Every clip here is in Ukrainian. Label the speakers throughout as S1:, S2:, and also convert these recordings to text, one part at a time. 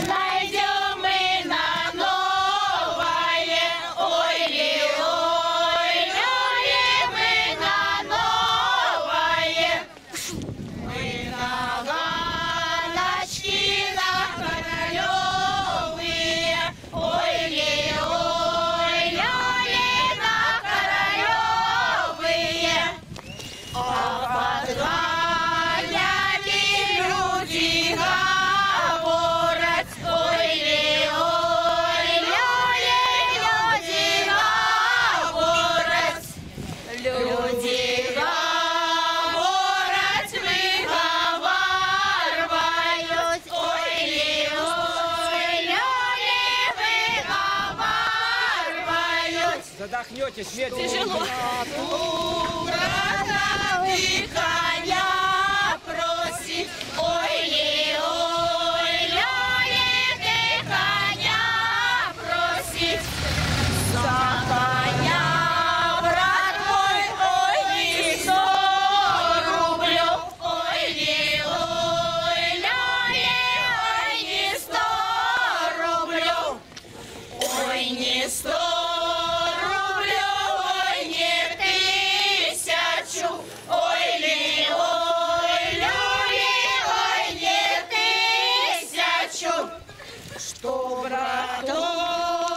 S1: найдем мы на новое. Ой-ли, ой-ли, мы на новое. Мы на ганочки, на королевые. Ой-ли, ой-ли, на королевые. А подгоняли люди говорят, ой-ли, ой-ли, люди говорят, люди говорят, выговаривают, ой-ли, ой-ли, выговаривают.
S2: Задохнетесь, медленно.
S1: Тяжело. Ты коня просит, ой-ли, ой-ли, ты коня просит. За коня, брат мой, ой, не 100 рублев, ой-ли, ой-ли, ой, не 100 рублев, ой, не 100 рублев, ой, не 1000, ой-ли, ой-ли, ой, не 1000. Что брату,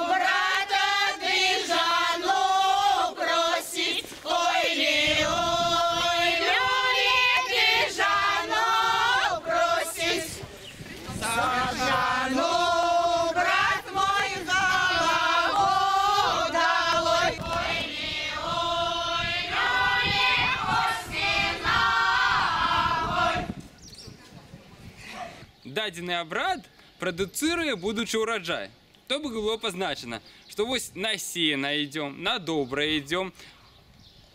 S1: брата дыжану просит, ой-ли, ой-ли, дыжану просит. За жану, брат мой, голову долой, ой-ли, ой-ли, осенавой.
S2: Дадзены абрад прадуцыруе будучы ўраджай. То бы было пазначана, што вось на сена ідём, на добрае ідём,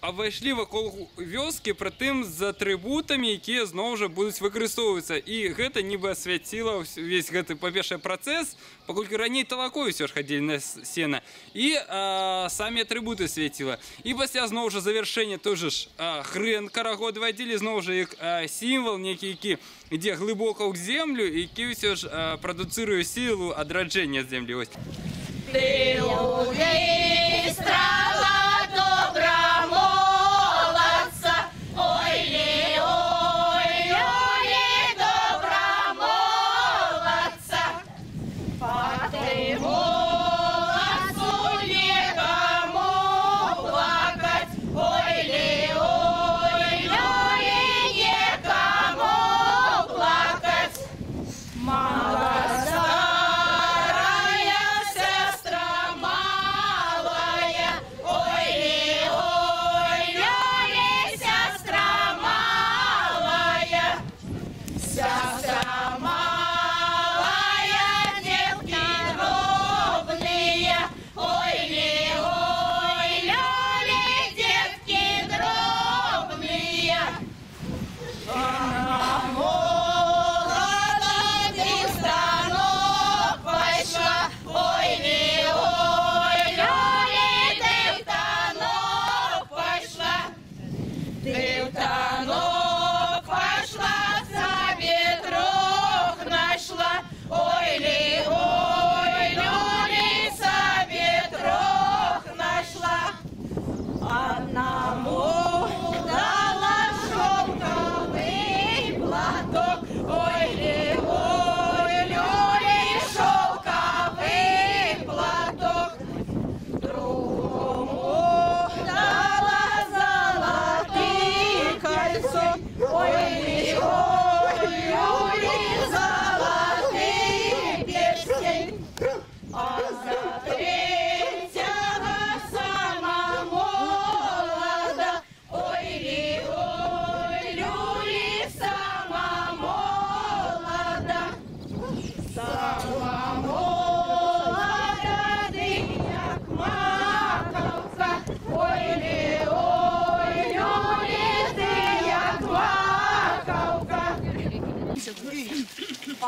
S2: абайшлі вакол вёскі, прытым з атрыбутамі, якія зноў жа будуць выкарыстоўвацца. І гэта нібы асвяціла ўвесь гэты, па-першае, працэс, паколькі раней талакой усё ж хадзілі на сена, і самі атрыбуты свяціла. І пасля зноў жа завяршэння той жа ж хрэн карагод вадзілі зноў жа як сімвал нейкі, які ідзе глыбока ў землю, які ўсё ж прадуцыруе сілу адраджэння землі.
S1: Ты людей страла добра молодца, ой-ли, ой-ли, добра молодца. По ты молодцу некому плакать, ой-ли, ой-ли, некому плакать. Молодца.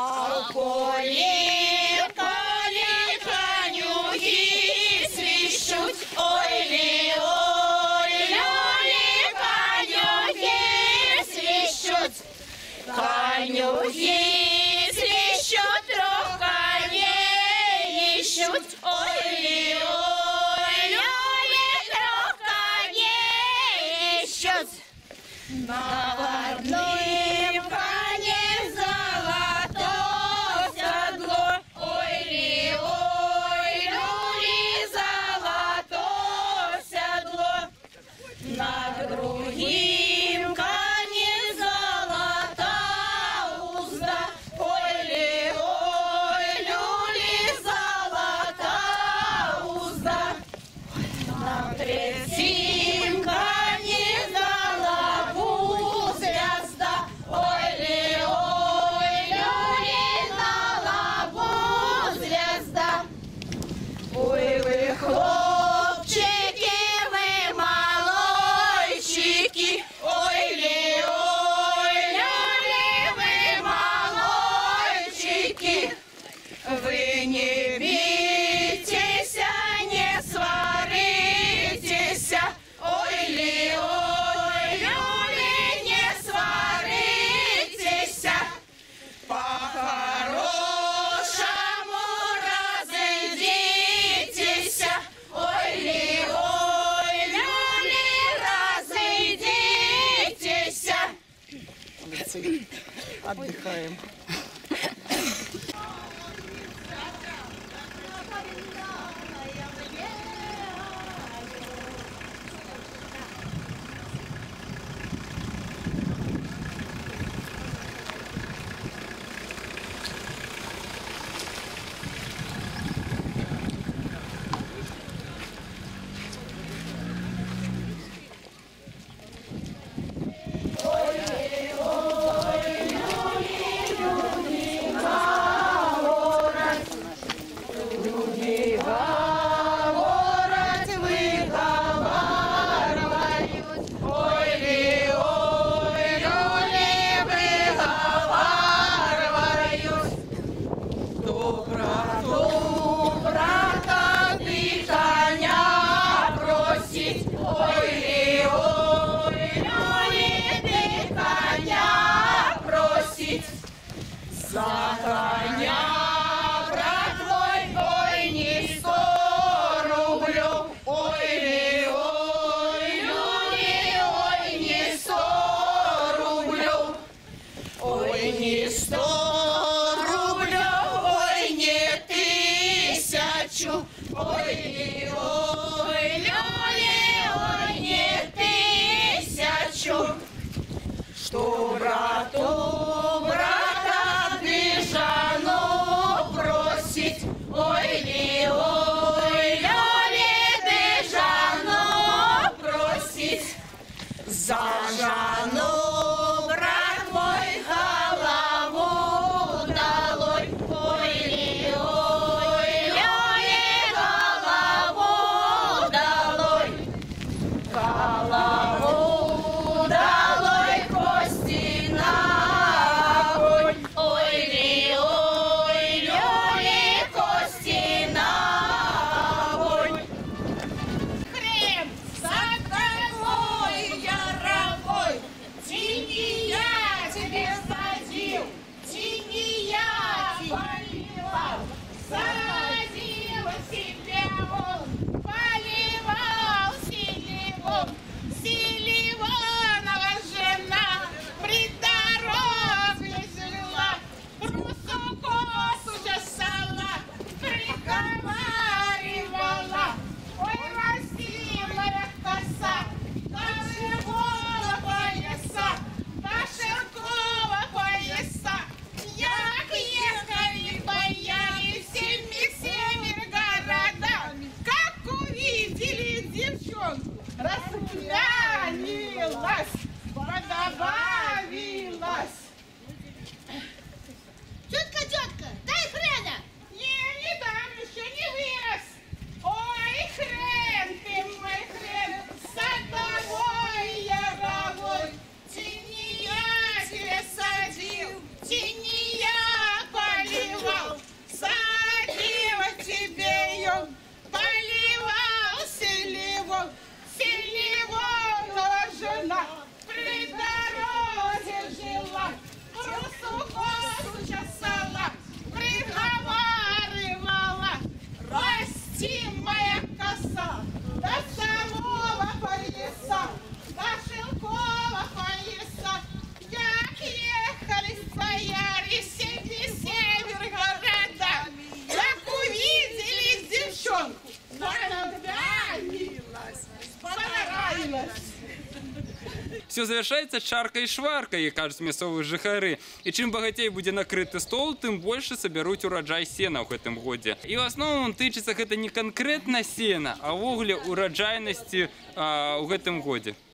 S1: А в полі конюхи свищуть, ой-лі, ой-лі, конюхи свищуть, конюхи свищуть. свищуть, ой, ой, трьох коней ищут. На одним коне золотое седло, ой, люли, золотое седло. На другим коне золотая узда, ой, люли, золотая узда. На третьем коне голову звезда, ой, люли, на лобу звезда. Ой, вы хлопчики, вы малойчики, ой, люли, вы малойчики. Вы не бийтесь, не сваритесь, ой, люли, не сваритесь. По-хорошему разойдитесь, ой, люли, разойдитесь.
S3: Отдыхаем.
S1: За коня, брат мой, ой, не 100 рублю, ой, люли, ой, не 100 рублю, ой, не 100 рублю, ой, не 1000, ой, люли, ой, не 1000, что брату, Бежану просить, ой, люли, бежану просить. За Жанну, брат мой, голову долой, ой, люли, голову долой. Голову долой, кости на огонь, ой, люли, кости на огонь. Хрен за тобой я рабой, тени я тебе садил, тени я поливал, садил себе он, поливал селивон, Селиванова жена при дороге жила, брусу косу чесала, приговаривала, ой, красивая коса, Кашевого пояса, Кашевого пояса, як ехали бояре всеми городами, как увидели девчонку, распрямилась, подобавилась. Тетка, дай хрена! Не дам, еще не
S2: все завершаецца чаркай і шваркай, кажуць мясцовыя жыхары. І чым багацей будзе накрыты стол, тым больше сабяруць ураджай сена ў гэтым годзе. І ў асноўным тычыцца гэта не канкрэтна сена, а ўвогуле ураджайнасці ў гэтым годзе.